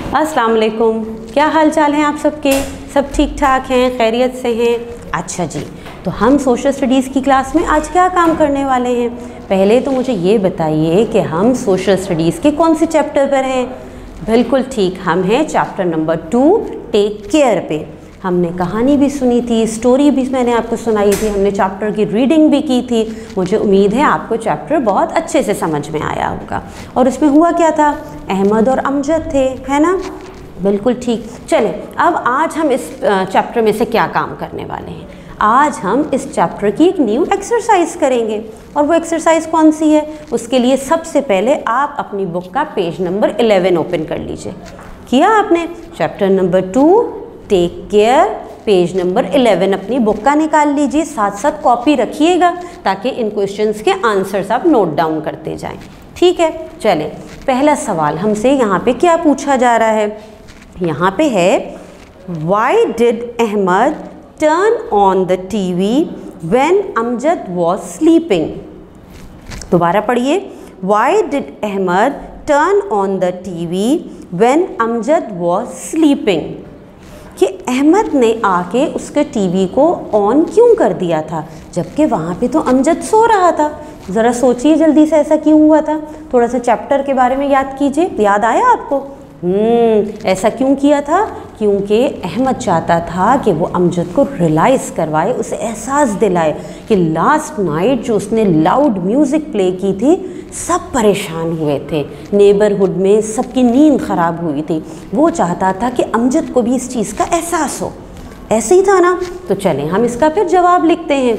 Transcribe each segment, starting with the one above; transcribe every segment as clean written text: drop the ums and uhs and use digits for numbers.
अस्सलाम वालेकुम, क्या हाल चाल हैं आप सबके? सब ठीक ठाक हैं, खैरियत से हैं? अच्छा जी, तो हम सोशल स्टडीज़ की क्लास में आज क्या काम करने वाले हैं? पहले तो मुझे ये बताइए कि हम सोशल स्टडीज़ के कौन से चैप्टर पर हैं? बिल्कुल ठीक, हम हैं चैप्टर नंबर 2 टेक केयर पे। हमने कहानी भी सुनी थी, स्टोरी भी मैंने आपको सुनाई थी, हमने चैप्टर की रीडिंग भी की थी। मुझे उम्मीद है आपको चैप्टर बहुत अच्छे से समझ में आया होगा। और इसमें हुआ क्या था? अहमद और अमजद थे, है ना? बिल्कुल ठीक। चलें, अब आज हम इस चैप्टर में से क्या काम करने वाले हैं? आज हम इस चैप्टर की एक न्यू एक्सरसाइज करेंगे। और वो एक्सरसाइज कौन सी है? उसके लिए सबसे पहले आप अपनी बुक का पेज नंबर 11 ओपन कर लीजिए। किया आपने? Chapter number 2 take care, page number 11 अपनी बुक का निकाल लीजिए। साथ साथ कॉपी रखिएगा ताकि इन क्वेश्चंस के आंसर्स आप नोट डाउन करते जाएं। ठीक है, चलें, पहला सवाल हमसे यहाँ पे क्या पूछा जा रहा है? यहाँ पे है, why did Ahmed turn on the TV when Amjad was sleeping? दोबारा पढ़िए, why did Ahmed turn on the TV when Amjad was sleeping? कि अहमद ने आके उसके टीवी को ऑन क्यों कर दिया था जबकि वहाँ पे तो अमजद सो रहा था? ज़रा सोचिए जल्दी से, ऐसा क्यों हुआ था? थोड़ा सा चैप्टर के बारे में याद कीजिए। याद आया आपको? ऐसा क्यों किया था? क्योंकि अहमद चाहता था कि वो अमजद को रियलाइज़ करवाए, उसे एहसास दिलाए कि लास्ट नाइट जो उसने लाउड म्यूज़िक प्ले की थी, सब परेशान हुए थे, नेबरहुड में सबकी नींद ख़राब हुई थी। वो चाहता था कि अमजद को भी इस चीज़ का एहसास हो। ऐसे ही था ना? तो चलें हम इसका फिर जवाब लिखते हैं।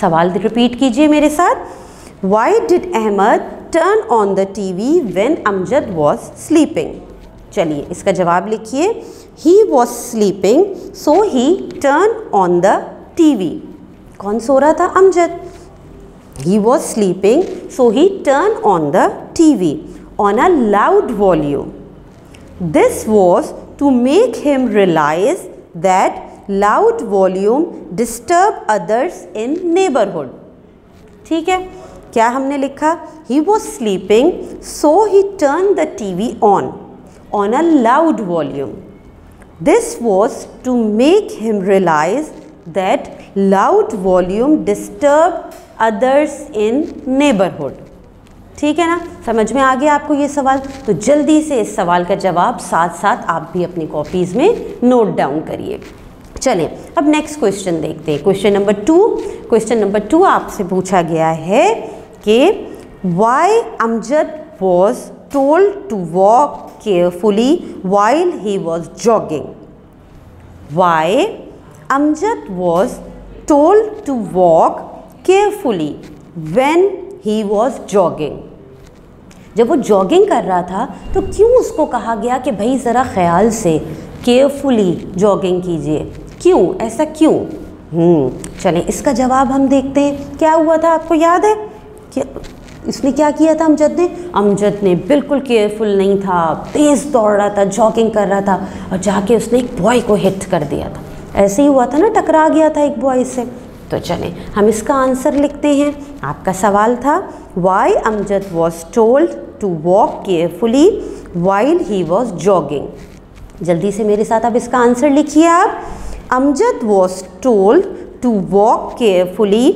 सवाल रिपीट कीजिए मेरे साथ। Why did Ahmed turn on the TV when Amjad was sleeping? चलिए इसका जवाब लिखिए। He was sleeping so he turn on the TV. कौन सो रहा था? Amjad. He was sleeping, so he turned on the TV on a loud volume. This was to make him realize that loud volume disturb others in neighborhood. ठीक है, क्या हमने लिखा? He was sleeping, so he turned the TV on a loud volume. This was to make him realize that loud volume disturb others in neighbourhood. ठीक है ना? समझ में आ गया आपको ये सवाल? तो जल्दी से इस सवाल का जवाब साथ साथ आप भी अपनी कॉपीज़ में नोट डाउन करिए। चलें अब नेक्स्ट क्वेश्चन देखते हैं। Question number 2। क्वेश्चन नंबर 2 आपसे पूछा गया है कि why Amjad was told to walk carefully while he was jogging? Why Amjad was told to walk carefully when he was jogging? जब वो जॉगिंग कर रहा था तो क्यों उसको कहा गया कि भाई ज़रा ख्याल से केयरफुली जॉगिंग कीजिए? क्यों? ऐसा क्यों? चलें इसका जवाब हम देखते हैं। क्या हुआ था आपको याद है कि इसने क्या किया था अमजद ने? अमजद ने बिल्कुल केयरफुल नहीं था, तेज़ दौड़ रहा था, जॉगिंग कर रहा था और जाके उसने एक बॉय को हिट कर दिया था। ऐसे ही हुआ था ना, टकरा गया था एक बॉय से। तो चलें हम इसका आंसर लिखते हैं। आपका सवाल था why Amjad was told to walk carefully while he was jogging. जल्दी से मेरे साथ अब इसका आंसर लिखिए आप। Amjad was told to walk carefully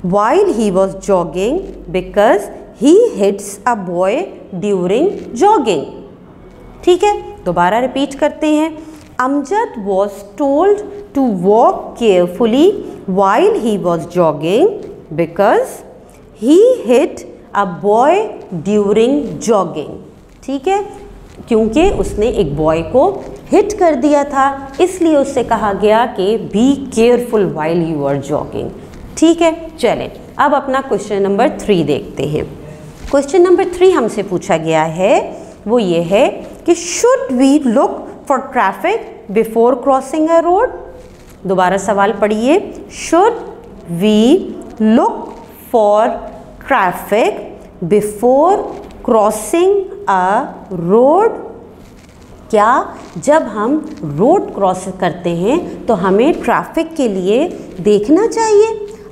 while he was jogging because he hits a boy during jogging. ठीक है, दोबारा रिपीट करते हैं। Amjad was told to walk carefully while he was jogging because he hit a boy during jogging. ठीक है, क्योंकि उसने एक बॉय को हिट कर दिया था, इसलिए उससे कहा गया कि be careful while you are jogging. ठीक है, चलें अब अपना क्वेश्चन नंबर 3 देखते हैं। क्वेश्चन नंबर 3 हमसे पूछा गया है, वो ये है कि should we look for traffic before crossing a road? दोबारा सवाल पढ़िए। Should we look for traffic before crossing a road? क्या जब हम रोड क्रॉस करते हैं तो हमें ट्रैफिक के लिए देखना चाहिए?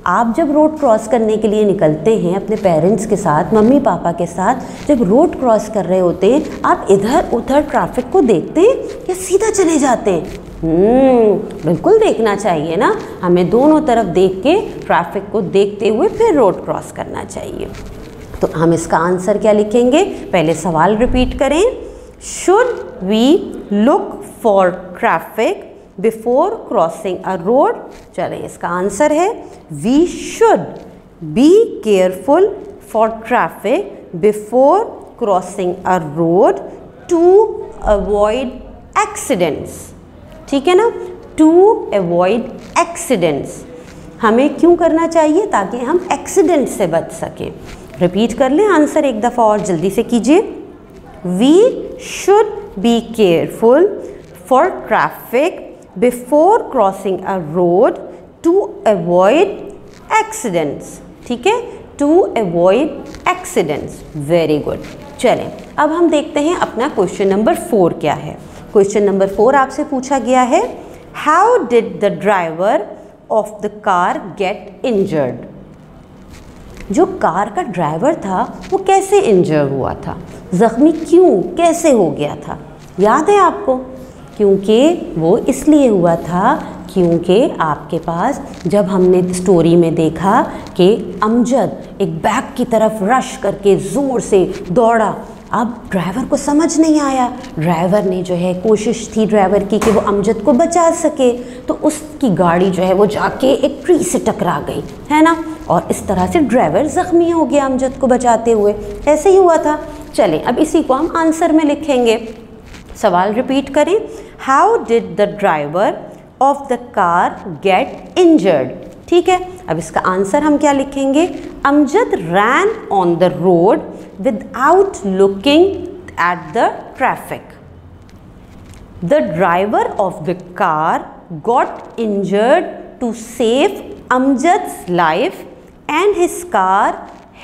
आप जब रोड क्रॉस करने के लिए निकलते हैं अपने पेरेंट्स के साथ, मम्मी पापा के साथ, जब रोड क्रॉस कर रहे होते हैं आप इधर उधर ट्रैफिक को देखते हैं या सीधा चले जाते हैं? बिल्कुल देखना चाहिए ना, हमें दोनों तरफ देख के ट्रैफिक को देखते हुए फिर रोड क्रॉस करना चाहिए। तो हम इसका आंसर क्या लिखेंगे? पहले सवाल रिपीट करें, should we look for traffic before crossing a road? चलें, इसका आंसर है we should be careful for traffic before crossing a road to avoid accidents. ठीक है ना, टू अवॉइड एक्सीडेंट्स। हमें क्यों करना चाहिए? ताकि हम एक्सीडेंट से बच सकें। रिपीट कर लें आंसर एक दफ़ा और जल्दी से कीजिए। We should be careful for traffic before crossing a road to avoid accidents. ठीक है, to avoid accidents. Very good. चलें, अब हम देखते हैं अपना क्वेश्चन नंबर 4 क्या है। क्वेश्चन नंबर 4 आपसे पूछा गया है, how did the driver of the car get injured? जो कार का ड्राइवर था वो कैसे इंजर हुआ था? ज़ख्मी क्यों, कैसे हो गया था? याद है आपको? क्योंकि वो इसलिए हुआ था क्योंकि आपके पास जब हमने स्टोरी में देखा कि अमजद एक बैग की तरफ रश करके ज़ोर से दौड़ा, अब ड्राइवर को समझ नहीं आया, ड्राइवर ने जो है कोशिश थी ड्राइवर की कि वो अमजद को बचा सके, तो उसकी गाड़ी जो है वो जाके एक ट्री से टकरा गई, है ना, और इस तरह से ड्राइवर ज़ख्मी हो गया अमजद को बचाते हुए। ऐसे ही हुआ था। चलें, अब इसी को हम आंसर में लिखेंगे। सवाल रिपीट करें, how did the driver of the car get injured? ठीक है, अब इसका आंसर हम क्या लिखेंगे? Amjad ran on the road without looking at the traffic. The driver of the car got injured to save Amjad's life and his car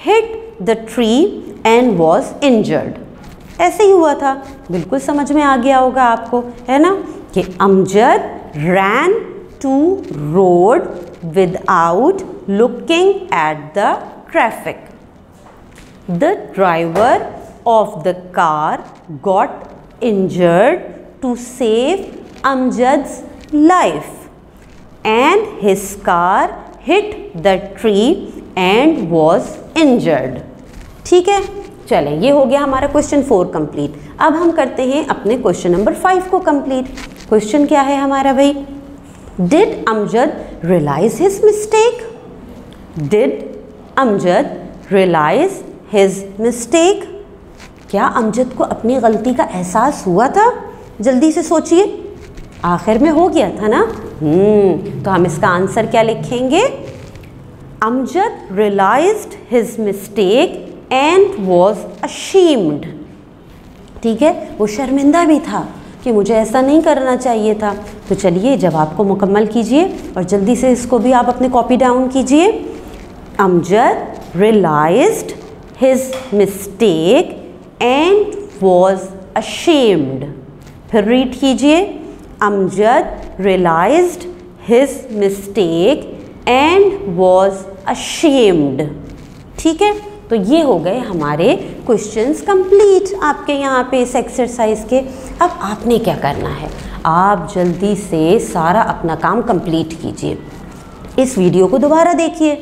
hit the tree and was injured. ऐसे ही हुआ था। बिल्कुल समझ में आ गया होगा आपको, है ना, कि Amjad ran to road without looking at the traffic. The driver of the car got injured to save Amjad's life and his car hit the tree and was injured. ठीक है, चलें, ये हो गया हमारा क्वेश्चन 4 कंप्लीट। अब हम करते हैं अपने क्वेश्चन नंबर 5 को कंप्लीट। क्वेश्चन क्या है हमारा भाई? Did Amjad realize his mistake? Did Amjad realize his mistake? क्या अमजद को अपनी गलती का एहसास हुआ था? जल्दी से सोचिए, आखिर में हो गया था ना। तो हम इसका आंसर क्या लिखेंगे? Amjad realized his mistake and was ashamed. ठीक है, वो शर्मिंदा भी था कि मुझे ऐसा नहीं करना चाहिए था। तो चलिए जवाब को मुकम्मल कीजिए और जल्दी से इसको भी आप अपने कॉपी डाउन कीजिए। Amjad realized his mistake and was ashamed. फिर रीड कीजिए, Amjad realized his mistake and was ashamed. ठीक है, तो ये हो गए हमारे क्वेश्चंस कंप्लीट आपके यहाँ पे इस एक्सरसाइज के। अब आपने क्या करना है? आप जल्दी से सारा अपना काम कंप्लीट कीजिए। इस वीडियो को दोबारा देखिए,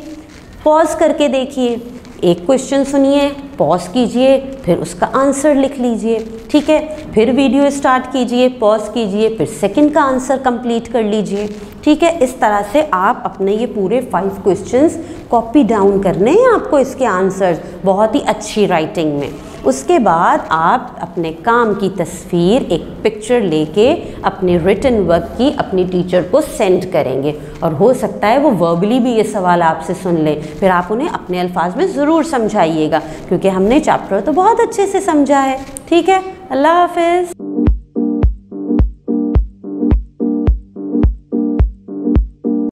पॉज करके देखिए, एक क्वेश्चन सुनिए, पॉज कीजिए, फिर उसका आंसर लिख लीजिए। ठीक है, फिर वीडियो स्टार्ट कीजिए, पॉज कीजिए, फिर सेकंड का आंसर कंप्लीट कर लीजिए। ठीक है, इस तरह से आप अपने ये पूरे 5 क्वेश्चंस कॉपी डाउन करने हैं आपको, इसके आंसर्स बहुत ही अच्छी राइटिंग में। उसके बाद आप अपने काम की तस्वीर, एक पिक्चर लेके अपने रिटन वर्क की अपनी टीचर को सेंड करेंगे और हो सकता है वो वर्बली भी ये सवाल आपसे सुन ले, फिर आप उन्हें अपने अल्फाज में ज़रूर समझाइएगा, क्योंकि हमने चैप्टर तो बहुत अच्छे से समझा है। ठीक है, अल्लाह हाफिज़।